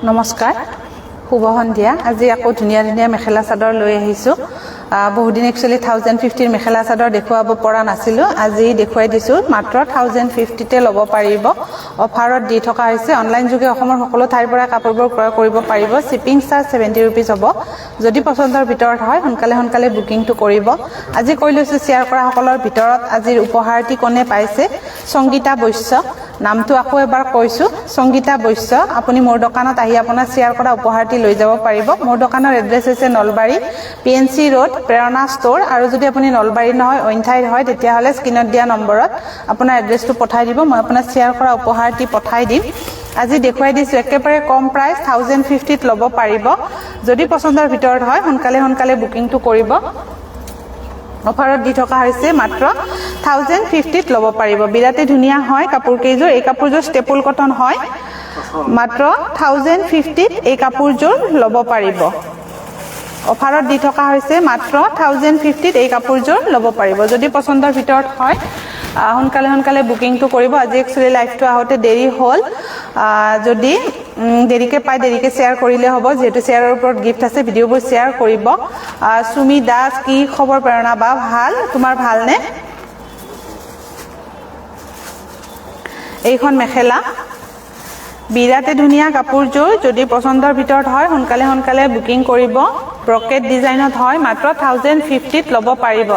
নমস্কাৰ শুভ সন্ধিয়া আজি আকৌ ধুনীয়া ধুনীয়া মেখেলা চাদৰ লৈ আহিছো বহুত দিন একচুয়ালি 1050 ৰ মেখেলা চাদৰ দেখুৱাব পৰা নাছিলো আজি দেখুৱাই দিছো মাত্ৰ 1050 তে ল'ব পাৰিব অফাৰত দি থকা হৈছে অনলাইন যোগে অসমৰ সকলো ঠাইৰ পৰা কাপোৰবোৰ ক্ৰয় কৰিব পাৰিব শিপিং চাৰ্জ 70 रुपीस হ'ব যদি পছন্দৰ ভিতৰত হয় সোনকালে বুকিংটো কৰিব আজি কৈ লৈছো শেয়াৰ কৰা সকলৰ ভিতৰত আজিৰ উপহাৰটি কোনে পাইছে সংগীতা বৈশ্য নামটো আকৌ এবাৰ কৈছো সংগীতা বৈশ্য আপুনি মোৰ দোকানত আহি আপোনাৰ শেয়াৰ কৰা উপহাৰটি লৈ যাব পাৰিব মোৰ দোকানৰ এড্ৰেছ হৈছে Nalbari PNC road Prerana store আৰু যদি আপুনি নলবাৰী নহয় অইনঠাইৰ হয় তেতিয়া হলে স্ক্ৰিনত দিয়া নম্বৰত আপোনাৰ এড্ৰেছটো পঠাই দিব মই আপোনাৰ শেয়াৰ কৰা উপহাৰটি পঠাই দিম আজি দেখুৱাই দিছো একেবাৰে কম প্ৰাইস 1050 ত ল'ব পাৰিব যদি পছন্দৰ ভিতৰত হয় সোনকালে বুকিংটো কৰিব অফাৰত দি থকা হৈছে মাত্ৰ 1050 ত ল'ব পাৰিব বিৰাতে ধুনীয়া হয় কাপোৰ কেইযোৰ এই কাপোৰযোৰ ষ্টেপল কটন হয় মাত্ৰ 1050 ত এই কাপোৰযোৰ ল'ব পাৰিব অফাৰত দি থকা হৈছে মাত্ৰ 1050 ত এই কাপোৰযোৰ ল'ব পাৰিব যদি পছন্দৰ ভিতৰত হয় সোনকালে বুকিংটো কৰিব আজি একচুয়ালি লাইভটো আহতে দেৰি হ'ল যদি দেৰিকে পাই দেৰিকে শেয়াৰ কৰিলে হ'ব যেহেতু শেয়াৰৰ ওপৰত গিফট আছে ভিডিওবোৰ শেয়াৰ কৰিব সুমি দাস কি খবৰ প্ৰেৰণা বা ভাল তোমাৰ ভালনে এইখন মেখেলা বিৰাতে ধুনীয়া কাপোৰযোৰ যদি পছন্দৰ ভিতৰত হয় সোনকালে বুকিং কৰিব ব্ৰকেট ডিজাইনত হয় মাত্ৰ 1050 ত ল'ব পাৰিব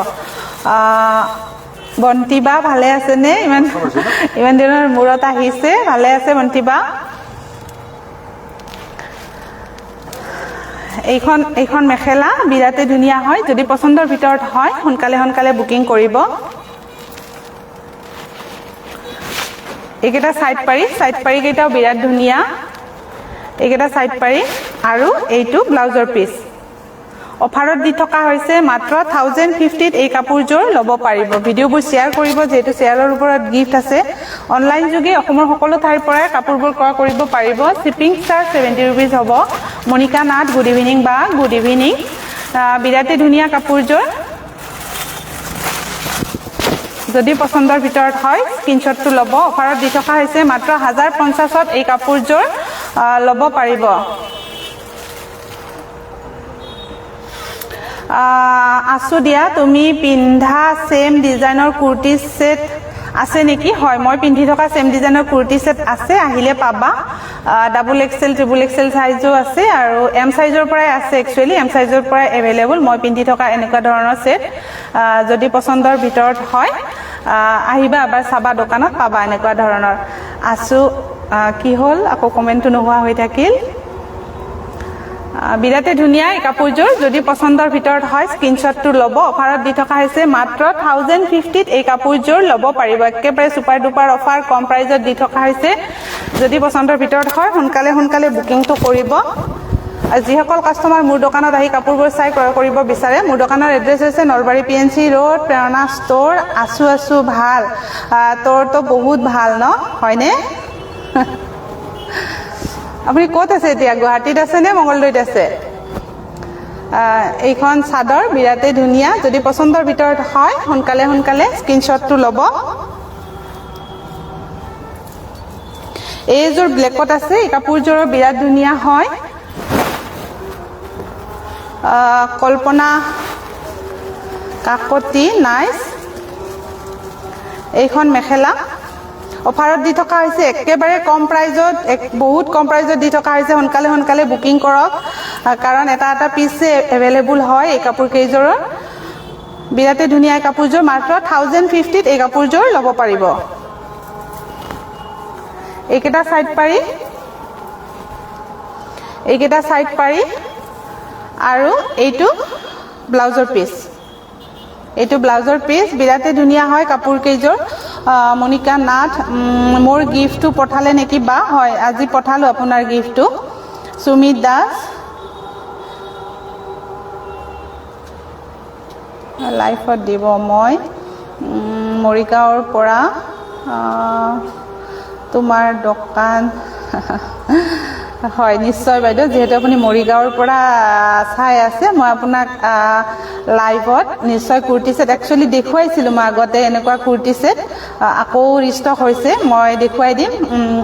বন্তিবা ভালে আছে নে ইমান দিনৰ মূৰত আহিছে ভালে আছে বন্তিবা এইখন মেখেলা বিৰাতে ধুনীয়া হয় যদি পছন্দৰ ভিতৰত হয় সোনকালে বুকিং কৰিব এইকেইটা সাইড পাৰি কেইটাও বিৰাট ধুনীয়া এইকেইটা সাইড পাৰি আৰু এইটো ব্লাউজৰ পিস অফাৰত দি থকা হৈছে মাত্ৰ 1050 ত এই কাপোৰযোৰ ল'ব পাৰিব ভিডিওবোৰ শেয়াৰ কৰিব যেহেতু শেয়াৰৰ ওপৰত গিফট আছে অনলাইন যোগে অসমৰ সকলো ঠাইৰ পৰা কাপোৰবোৰ ক্ৰয় কৰিব পাৰিব শিপিং চাৰ্জ 70 रुपीस হ'ব মনিকা নাথ গুড ইভিনিং বা গুড ইভিনিং বিৰাতে ধুনীয়া কাপোৰযোৰ যদি পছন্দৰ ভিতৰত হয় স্ক্ৰিনশ্বটটো ল'ব অফাৰত দি থকা হৈছে মাত্ৰ 1050 ত এই কাপোৰযোৰ ল'ব পাৰিব আছো দিয়া তুমি পিন্ধা সেম ডিজাইনৰ কুৰ্তি সেট আছে নেকি হয় মই পিন্ধি থকা সেম ডিজাইনৰ কুৰ্তি সেট আছে আহিলে পাবা ডাবল এক্সেল ট্ৰিপল এক্সেল সাইজো আছে আৰু এম সাইজৰ পৰাই আছে একচুয়ালি এম সাইজৰ পৰাই এভেইলেবল মই পিন্ধি থকা এনেকুৱা ধৰণৰ সেট যদি পছন্দৰ ভিতৰত হয় আহিবা এবাৰ চাবা দোকানত পাবা এনেকুৱা ধৰণৰ আছো কি হল আকৌ কমেন্টটো নোহোৱা হৈ থাকিল বিৰাতে ধুনীয়া এই কাপোৰযোৰ যদি পছন্দৰ ভিতৰত হয় স্ক্ৰিনশ্বটটো ল'ব অফাৰত দি থকা হৈছে মাত্ৰ 1050 ত এই কাপোৰযোৰ ল'ব পাৰিব একেবাৰে সুপাৰ ডুপাৰ অফাৰ কম প্ৰাইজত দি থকা হৈছে যদি পছন্দৰ ভিতৰত হয় সোনকালে বুকিংটো কৰিব যিসকল কাস্টমাৰ মোৰ দোকানত আহি কাপোৰবোৰ চাই ক্ৰয় কৰিব বিচাৰে মোৰ দোকানৰ এড্ৰেছ হৈছে Nalbari PNC road Prerana store আছো ভাল তোৰটো বহুত ভাল ন হয়নে আপুনি ক'ত আছে এতিয়া গুৱাহাটীত আছে নে মঙ্গলদৈত আছে এইখন চাদৰ বিৰাতে ধুনীয়া যদি পছন্দৰ ভিতৰত হয় সোনকালে স্ক্ৰিনশ্বটটো ল'ব এইযোৰ ব্লেকত আছে এই কাপোৰযোৰ বিৰাট ধুনীয়া হয় কল্পনা কাকতি নাইস এইখন মেখেলা অফাৰত দি থকা হৈছে একেবাৰে কম প্ৰাইজত বহুত কম প্ৰাইজত দি থকা হৈছে সোনকালে বুকিং কৰক কাৰণ এটা পিস এভেইলেবল হয় এই কাপোৰ কেইযোৰৰ বিৰাতে ধুনীয়া কাপোৰযোৰ মাত্ৰ 1050 ত এই কাপোৰযোৰ ল'ব পাৰিব এইকেইটা সাইড পাৰি আৰু এইটো ব্লাউজৰ পিস বিৰাতে ধুনীয়া হয় কাপোৰ কেইযোৰ মনিকা নাথ মোৰ গিফটটো পঠালে নেকি বা হয় আজি পঠালো আপোনাৰ গিফটটো সুমিত দাস লাইফত দিব মই মৰিগাঁৱৰ পৰা তোমাৰ দোকান হয় নিশ্চয় বাইদেউ যেহেতু আপুনি মৰিগাঁৱৰ পৰা চাই আছে মই আপোনাক লাইভত নিশ্চয় কুৰ্তি সেট একচুয়ালি দেখুৱাইছিলো মই আগতে এনেকুৱা কুৰ্তি সেট আকৌ ৰিষ্টক হৈছে মই দেখুৱাই দিম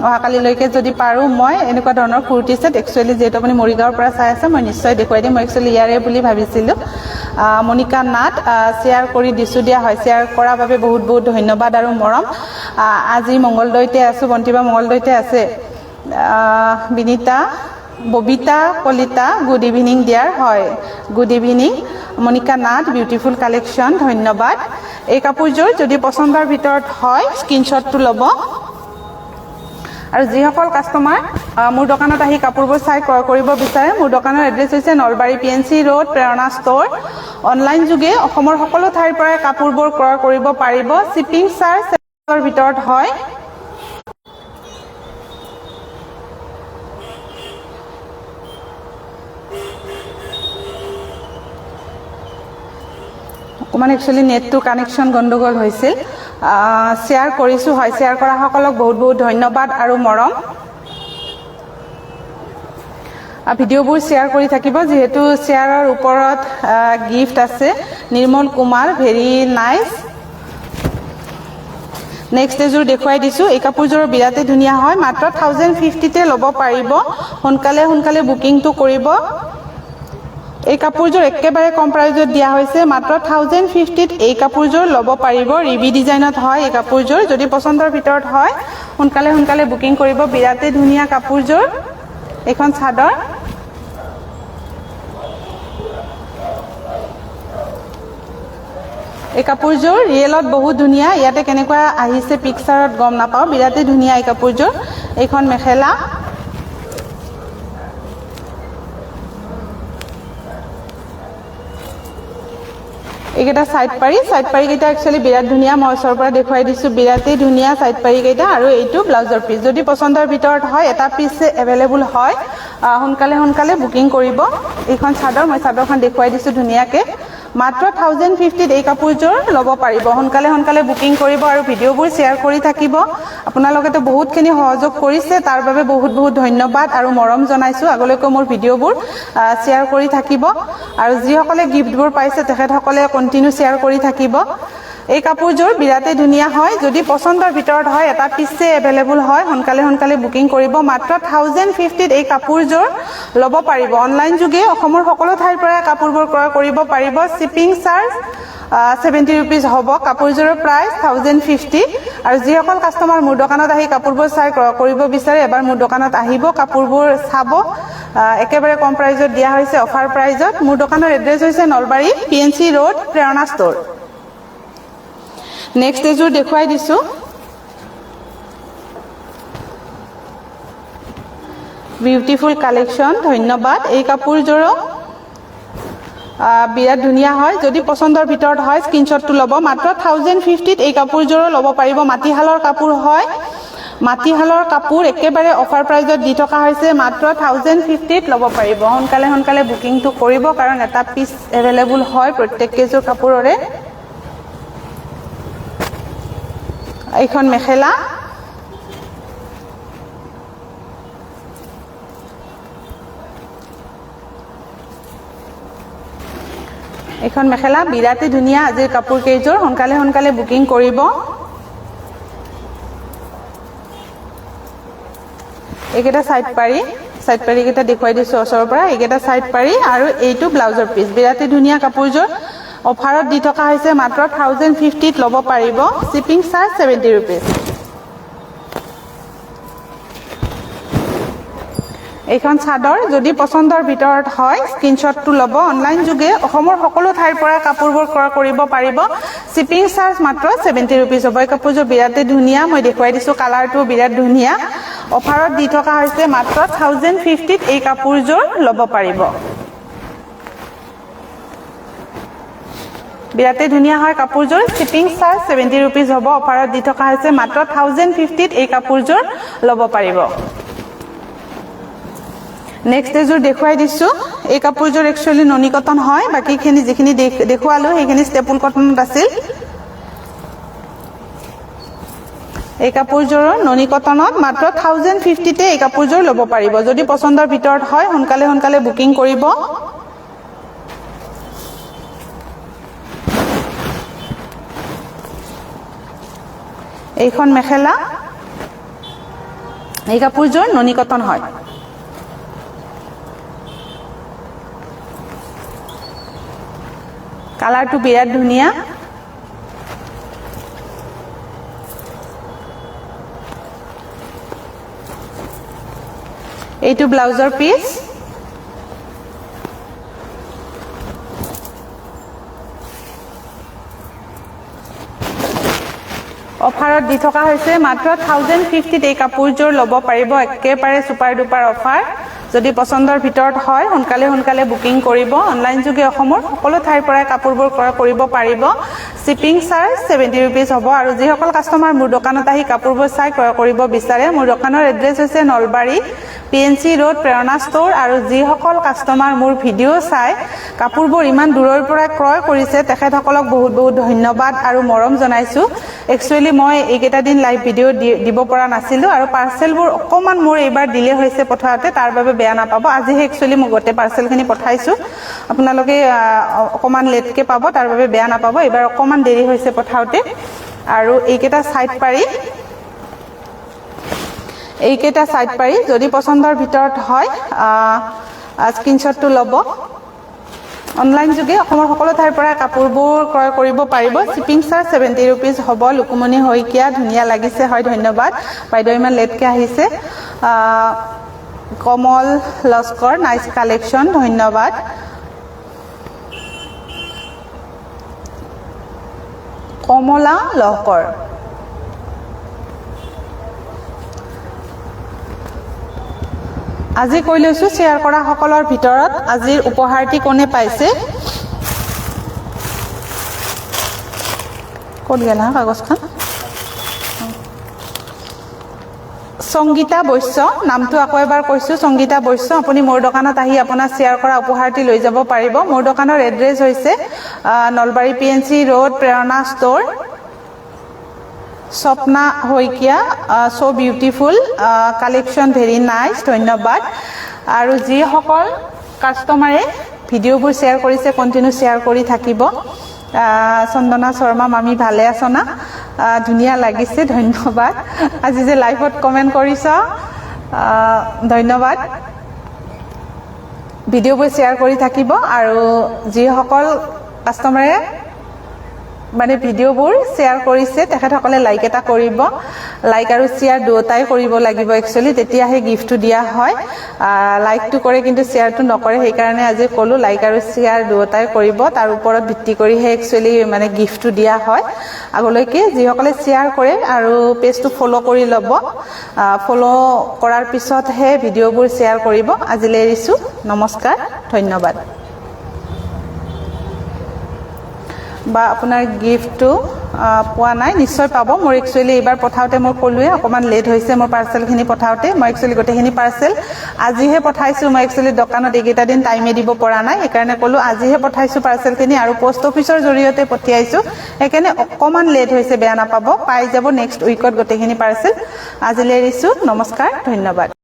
অহাকালিলৈকে যদি পাৰো মই এনেকুৱা ধৰণৰ কুৰ্তি সেট একচুয়ালি যেহেতু আপুনি মৰিগাঁৱৰ পৰা চাই আছে মই নিশ্চয় দেখুৱাই দিম মই একচুয়ালি ইয়াৰে বুলি ভাবিছিলো মনিকা নাথ শেয়াৰ কৰি দিছো দিয়া হয় শেয়াৰ কৰাৰ বাবে বহুত বহুত ধন্যবাদ আৰু মৰম আজি মঙ্গলদৈতে আছো বন্তিবা মঙ্গলদৈতে আছে Binita Babita Kalita good evening dear হয় good evening Monika Nath beautiful collection ধন্যবাদ এই কাপোৰযোৰ যদি পছন্দৰ ভিতৰত হয় স্ক্ৰিনশ্বটটো ল'ব আৰু যিসকল কাস্টমাৰ মোৰ দোকানত আহি কাপোৰবোৰ চাই ক্ৰয় কৰিব বিচাৰে মোৰ দোকানৰ এড্ৰেছ হৈছে Nalbari PNC road Prerana store online যোগে অসমৰ সকলো ঠাইৰ পৰা কাপোৰবোৰ ক্ৰয় কৰিব পাৰিব শিপিং চাৰ্জৰ ভিতৰত হয় অকমান একচুয়ালি নেটটো কানেকশন গন্ডগোল হৈছিল শেয়াৰ কৰিছো হয় শেয়াৰ কৰা সকলক বহুত বহুত ধন্যবাদ আৰু মৰম ভিডিঅ'বোৰ শেয়াৰ কৰি থাকিব যেহেতু শেয়াৰৰ ওপৰত গিফট আছে Nirmal Kumar very nice next এজোৰ দেখুৱাই দিছো এই কাপোৰযোৰ বিৰাতে ধুনীয়া হয় মাত্ৰ 1050 তে ল'ব পাৰিব সোনকালে বুকিংটো কৰিব এই কাপোৰযোৰ একেবাৰে কম প্ৰাইজত দিয়া হৈছে মাত্ৰ 1050 ত এই কাপোৰযোৰ ল'ব পাৰিব ৰিবি ডিজাইনত হয় এই কাপোৰযোৰ যদি পছন্দৰ ভিতৰত হয় সোনকালে বুকিং কৰিব বিৰাতে ধুনীয়া কাপোৰযোৰ এখন চাদৰ এই কাপোৰযোৰ ৰিয়েলত বহুত ধুনীয়া ইয়াতে কেনেকুৱা আহিছে পিকচাৰত গম নাপাও বিৰাতে ধুনীয়া এই কাপোৰযোৰ এইখন মেখেলা এইকেইটা সাইড পাৰি কেইটা একচুয়ালি বিৰাট ধুনীয়া মই ওচৰৰ পৰা দেখুৱাই দিছো বিৰাতে ধুনীয়া সাইড পাৰি কেইটা আৰু এইটো ব্লাউজৰ পিস যদি পছন্দৰ ভিতৰত হয় এটা পিস এভেইলেবল হয় সোনকালে বুকিং কৰিব এইখন চাদৰ মই চাদৰখন দেখুৱাই দিছো ধুনীয়াকে মাত্ৰ 1050 ত এই কাপোৰযোৰ ল'ব পাৰিব সোনকালে বুকিং কৰিব আৰু ভিডিঅ'বোৰ শেয়াৰ কৰি থাকিব আপোনালোকেতো বহুতখিনি সহযোগ কৰিছে তাৰ বাবে বহুত ধন্যবাদ আৰু মৰম জনাইছো আগলৈকে মোৰ ভিডিঅ'বোৰ শেয়াৰ কৰি থাকিব আৰু যিসকলে গিফ্টবোৰ পাইছে তেখেতসকলে কন্টিনিউ শেয়াৰ কৰি থাকিব এই কাপোৰযোৰ বিৰাতে ধুনীয়া হয় যদি পছন্দৰ ভিতৰত হয় এটা পিছে এভেইলেবল হয় সোনকালে বুকিং কৰিব মাত্ৰ 1050 ত এই কাপোৰযোৰ ল'ব পাৰিব অনলাইন যোগে অসমৰ সকলো ঠাইৰ পৰা কাপোৰবোৰ ক্ৰয় কৰিব পাৰিব শিপিং চাৰ্জ 70 रुपीस হ'ব কাপোৰযোৰৰ প্ৰাইস 1050 আৰু যিসকল কাস্টমাৰ মোৰ দোকানত আহি কাপোৰবোৰ চাই ক্ৰয় কৰিব বিচাৰে এবাৰ মোৰ দোকানত আহিব কাপোৰবোৰ চাব একেবাৰে কম প্ৰাইজত দিয়া হৈছে অফাৰ প্ৰাইজত মোৰ দোকানৰ এড্ৰেছ হৈছে Nalbari PNC road Prerana store next এজোৰ দেখুৱাই দিছো বিউটিফুল কালেকশন ধন্যবাদ এই কাপোৰযোৰ বিৰাট ধুনীয়া হয় যদি পছন্দৰ ভিতৰত হয় স্ক্ৰিনশ্বটটো ল'ব মাত্ৰ 1050 ত এই কাপোৰযোৰ ল'ব পাৰিব মাটিহালৰ কাপোৰ হয় মাটিহালৰ কাপোৰ একেবাৰে অফাৰ প্ৰাইজত দি থকা হৈছে মাত্ৰ 1050 ত ল'ব পাৰিব সোনকালে বুকিংটো কৰিব কাৰণ এটা পিস এভেইলেবল হয় প্ৰত্যেক কেজোৰ কাপোৰৰে এইখন মেখেলা এইখন মেখেলা বিৰাতে ধুনীয়া আজিৰ কাপোৰ কেজোৰ সোনকালে বুকিং কৰিব এইকেইটা সাইড পাৰি কেইটা দেখুৱাই দিছো ওচৰৰ পৰা এইকেইটা সাইড পাৰি আৰু এইটো ব্লাউজৰ পিস বিৰাতে ধুনীয়া কাপোৰযোৰ অফাৰত দি থকা হৈছে মাত্ৰ 1050 ত ল'ব পাৰিব শিপিং চাৰ্জ 70 रुपीस এইখন চাদৰ যদি পছন্দৰ ভিতৰত হয় স্ক্ৰিনশ্বটটো ল'ব অনলাইন যোগে অসমৰ সকলো ঠাইৰ পৰা কাপোৰবোৰ ক্ৰয় কৰিব পাৰিব শিপিং চাৰ্জ মাত্ৰ 70 रुपीस হ'ব এই কাপোৰযোৰ বিৰাতে ধুনীয়া মই দেখুৱাই দিছো কালাৰটো বিৰাট ধুনীয়া অফাৰত দি থকা হৈছে মাত্ৰ 1050 ত এই কাপোৰযোৰ ল'ব পাৰিব বিৰাতে ধুনীয়া হয় কাপোৰযোৰ শিপিং চাৰ্জ 70 रुपीस হ'ব অফাৰত দি থকা হৈছে মাত্ৰ 1050 ত এই কাপোৰযোৰ ল'ব পাৰিব নেক্সট এজোৰ দেখুৱাই দিছো এই কাপোৰযোৰ একচুয়ালি ননি কটন হয় বাকিখিনি যিখিনি দেখুৱালো সেইখিনি ষ্টেপল কটনত আছিল এই কাপোৰযোৰৰ ননী কটনত মাত্ৰ 1050 তে এই কাপোৰযোৰ ল'ব পাৰিব যদি পছন্দৰ ভিতৰত হয় সোনকালে বুকিং কৰিব এইখন মেখেলা এই কাপোৰযোৰ ননী কটন হয় কালাৰটো বিৰাট ধুনীয়া এইটো ব্লাউজৰ পিস অফাৰত দি থকা হৈছে মাত্ৰ 1050 এই কাপোৰযোৰ ল'ব পাৰিব একেবাৰে সুপাৰ ডুপাৰ অফাৰ যদি পছন্দৰ ভিতৰত হয় সোনকালে বুকিং কৰিব অনলাইন যোগে অসমৰ সকলো ঠাইৰ পৰা কাপোৰবোৰ ক্ৰয় কৰিব পাৰিব শিপিং চাৰ্জ 70 रुपीस হ'ব আৰু যিসকল কাস্টমাৰ মোৰ দোকানত আহি কাপোৰবোৰ চাই ক্ৰয় কৰিব বিচাৰে মোৰ দোকানৰ এড্ৰেছ হৈছে Nalbari PNC road Prerana store আৰু যিসকল কাস্টমাৰ মোৰ ভিডিও চাই কাপোৰবোৰ ইমান দূৰৰ পৰা ক্ৰয় কৰিছে তেখেতসকলক বহুত ধন্যবাদ আৰু মৰম জনাইছো একচুয়ালি মই এইকেইটা দিন লাইভ ভিডিও দিব পৰা নাছিলো আৰু পাৰ্সেলবোৰ অকমান মোৰ এইবাৰ ডিলে হৈছে পঠাওতে তাৰ বাবে বেয়া নাপাব আজি একচুয়ালি মই গতে পাৰ্সেলখিনি পঠাইছো আপোনালোকে অকমান লেটকে পাব তাৰ বাবে বেয়া নাপাব এবাৰ অকমান দেৰি হৈছে পঠাওতে আৰু এইকেইটা সাইড পাৰি যদি পছন্দৰ ভিতৰত হয় স্ক্ৰিনশ্বটটো ল'ব অনলাইন যোগে অসমৰ সকলো ঠাইৰ পৰা কাপোৰবোৰ ক্ৰয় কৰিব পাৰিব শিপিং চাৰ্জ 70 रुपीस হ'ব লুকুমনি হৈকিয়া ধুনীয়া লাগিছে হয় ধন্যবাদ বাইদেউ ইমান লেটকে আহিছে কমল লস্কৰ নাইস কালেকশন ধন্যবাদ কমলা লস্কৰ আজি কৈ লৈছো শেয়াৰ কৰা সকলৰ ভিতৰত আজিৰ উপহাৰটি কোনে পাইছে কোন গেল হা কাগজখন সংগীতা বৈশ্য নামটো আকৌ এবাৰ কৈছো সংগীতা বৈশ্য আপুনি মোৰ দোকানত আহি আপোনাৰ শেয়াৰ কৰা উপহাৰটি লৈ যাব পাৰিব মোৰ দোকানৰ এড্ৰেছ হৈছে Nalbari PNC road Prerana store Swapna Hoikia so beautiful collection very nice ধন্যবাদ আৰু যিসকল কাস্টমাৰে ভিডিওবোৰ শেয়াৰ কৰিছে কন্টিনিউ শেয়াৰ কৰি থাকিব চন্দনা শৰ্মা মামি ভালে আছো না ধুনীয়া লাগিছে ধন্যবাদ আজি যে লাইভত কমেন্ট কৰিছ ধন্যবাদ ভিডিওবোৰ শেয়াৰ কৰি থাকিব আৰু যিসকল কাস্টমাৰে মানে ভিডিওবোৰ শেয়াৰ কৰিছে তেখেতসকলে লাইক এটা কৰিব লাইক আৰু শেয়াৰ দুটাই কৰিব লাগিব একচুয়ালি তেতিয়াহে গিফটটো দিয়া হয় লাইকটো কৰে কিন্তু শেয়াৰটো নকৰে সেই কাৰণে আজি কলো লাইক আৰু শেয়াৰ দুটাই কৰিব তাৰ ওপৰত ভিত্তি কৰিহে একচুয়ালি মানে গিফটটো দিয়া হয় আগলৈকে যিসকলে শেয়াৰ কৰে আৰু পেজটো ফলো কৰি ল'ব ফলো কৰাৰ পিছতহে ভিডিওবোৰ শেয়াৰ কৰিব আজিলৈ এৰিছো নমস্কাৰ ধন্যবাদ বা আপোনাৰ গিফটটো পোৱা নাই নিশ্চয় পাব মোৰ একচুয়ালি এবাৰ পঠাওতে মই কলোৱে অকমান লেট হৈছে মোৰ পাৰ্সেলখিনি পঠাওতে মই একচুয়ালি গটেখিনি পাৰ্সেল আজিহে পঠাইছো মই একচুয়ালি দোকানত এইকেইটা দিন টাইমে দিব পৰা নাই সেইকাৰণে কলো আজিহে পঠাইছো পাৰ্সেলখিনি আৰু পোষ্ট অফিচৰ জৰিয়তে পঠিয়াইছো সেইকাৰণে অকমান লেট হৈছে বেয়া নাপাব পাই যাব নেক্সট উইকত গটেখিনি পাৰ্সেল আজিলৈ এৰিছো নমস্কাৰ ধন্যবাদ